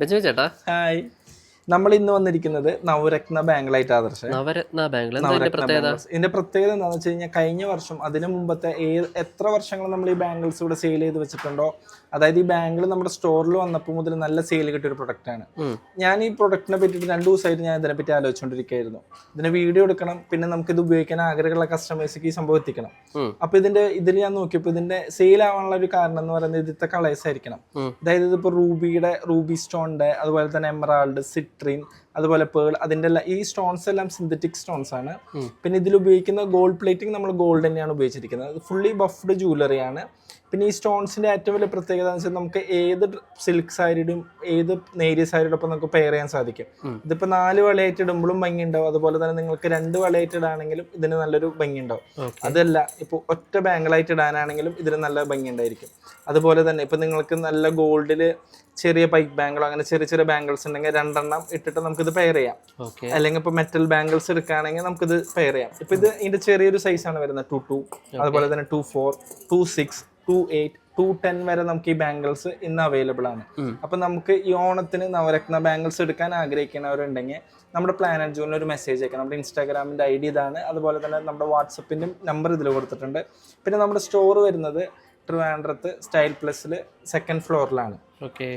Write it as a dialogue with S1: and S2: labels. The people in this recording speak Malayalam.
S1: ബെഞ്ചമിൻ ചേട്ടാ,
S2: ഹായ്. നമ്മൾ ഇന്ന് വന്നിരിക്കുന്നത് നവരത്ന ബാങ്കിളായിട്ട് ആദർശ.
S1: നവരത്ന ബാംഗിൾ
S2: ഇതിന്റെ പ്രത്യേകത എന്താണെന്ന് വെച്ച് കഴിഞ്ഞാൽ കഴിഞ്ഞ വർഷം അതിന് മുമ്പത്തെ എത്ര വർഷങ്ങൾ നമ്മൾ ഈ ബാംഗിൾസ് ഇവിടെ സെയിൽ ചെയ്ത് വെച്ചിട്ടുണ്ടോ, അതായത് ഈ ബാംഗിൾ നമ്മുടെ സ്റ്റോറിൽ വന്നപ്പോൾ മുതൽ നല്ല സെയിൽ കിട്ടിയ ഒരു പ്രൊഡക്റ്റ് ആണ്. ഞാൻ ഈ പ്രൊഡക്റ്റിനെ പറ്റിയിട്ട് 2 ദിവസമായിട്ട് ഞാൻ ഇതിനെപ്പറ്റി ആലോചിച്ചുകൊണ്ടിരിക്കുകയായിരുന്നു. ഇതിന് വീഡിയോ എടുക്കണം, പിന്നെ നമുക്ക് ഇത് ഉപയോഗിക്കാൻ ആഗ്രഹമുള്ള കസ്റ്റമേഴ്സിക്ക് ഈ സംഭവം എത്തിക്കണം. അപ്പൊ ഇതിൽ ഞാൻ നോക്കിയപ്പോൾ ഇതിന്റെ സെയിൽ ആവാനുള്ള ഒരു കാരണം എന്ന് പറയുന്നത് ഇതിന്റെ കളേഴ്സ് ആയിരിക്കണം. അതായത് ഇതിപ്പോ റൂബി സ്റ്റോണിന്റെ, അതുപോലെ തന്നെ എമറാൾഡ്, സിട്രീൻ, അതുപോലെ പേൾ, അതിന്റെ ഈ സ്റ്റോൺസ് എല്ലാം സിന്തറ്റിക് സ്റ്റോൺസ് ആണ്. പിന്നെ ഇതിൽ ഉപയോഗിക്കുന്ന ഗോൾഡ് പ്ലേറ്റിംഗ് നമ്മൾ ഗോൾഡ് തന്നെയാണ് ഉപയോഗിച്ചിരിക്കുന്നത്. ഫുള്ളി ബഫ്ഡ് ജ്വല്ലറി ആണ്. പിന്നെ ഈ സ്റ്റോൺസിന്റെ ഏറ്റവും വലിയ പ്രത്യേകത എന്ന് വെച്ചാൽ നമുക്ക് ഏത് സിൽക്ക് സാരിയുടെയും ഏത് നേരിയ സാരിയുടെ ഒപ്പം നമുക്ക് പെയർ ചെയ്യാൻ സാധിക്കും. ഇതിപ്പോ 4 വളയായിട്ട് ഇടുമ്പോഴും ഭംഗി ഉണ്ടാവും, അതുപോലെ തന്നെ നിങ്ങൾക്ക് 2 വളയായിട്ട് ഇടാണെങ്കിലും ഇതിന് നല്ലൊരു ഭംഗി ഉണ്ടാവും. അതല്ല ഇപ്പൊ ഒറ്റ ബാങ്കിളായിട്ട് ഇടാനാണെങ്കിലും ഇതിന് നല്ല ഭംഗി ഉണ്ടായിരിക്കും. അതുപോലെ തന്നെ ഇപ്പൊ നിങ്ങൾക്ക് നല്ല ഗോൾഡില് ചെറിയ പൈപ്പ് ബാങ്കിളോ അങ്ങനെ ചെറിയ ചെറിയ ബാംഗിൾസ് ഉണ്ടെങ്കിൽ 2 എണ്ണം ഇട്ടിട്ട് നമുക്കിത് പെയർ ചെയ്യാം. അല്ലെങ്കിൽ ഇപ്പൊ മെറ്റൽ ബാംഗിൾസ് എടുക്കുകയാണെങ്കിൽ നമുക്കിത് പെയർ ചെയ്യാം. ഇപ്പൊ ഇതിന്റെ ചെറിയൊരു സൈസാണ് വരുന്നത് 2.2, അതുപോലെ തന്നെ 2.4, 2.6, 2.8, 2.10 വരെ നമുക്ക് ഈ ബാംഗിൾസ് ഇന്ന് അവൈലബിൾ ആണ്. അപ്പൊ നമുക്ക് ഈ ഓണത്തിന് നവരത്ന ബാംഗിൾസ് എടുക്കാൻ ആഗ്രഹിക്കുന്നവരുണ്ടെങ്കിൽ നമ്മുടെ പ്ലാനറ്റ് ജൂണിൽ ഒരു മെസ്സേജ് അയക്കാം. നമ്മുടെ ഇൻസ്റ്റാഗ്രാമിന്റെ ID ഇതാണ്. അതുപോലെ തന്നെ നമ്മുടെ വാട്സപ്പിന്റെ നമ്പർ ഇതിൽ കൊടുത്തിട്ടുണ്ട്. പിന്നെ നമ്മുടെ സ്റ്റോർ വരുന്നത് ട്രിവാൻഡ്രത്ത് സ്റ്റൈൽ പ്ലസിൽ 2nd ഫ്ലോറിലാണ്.
S1: ഓക്കെ.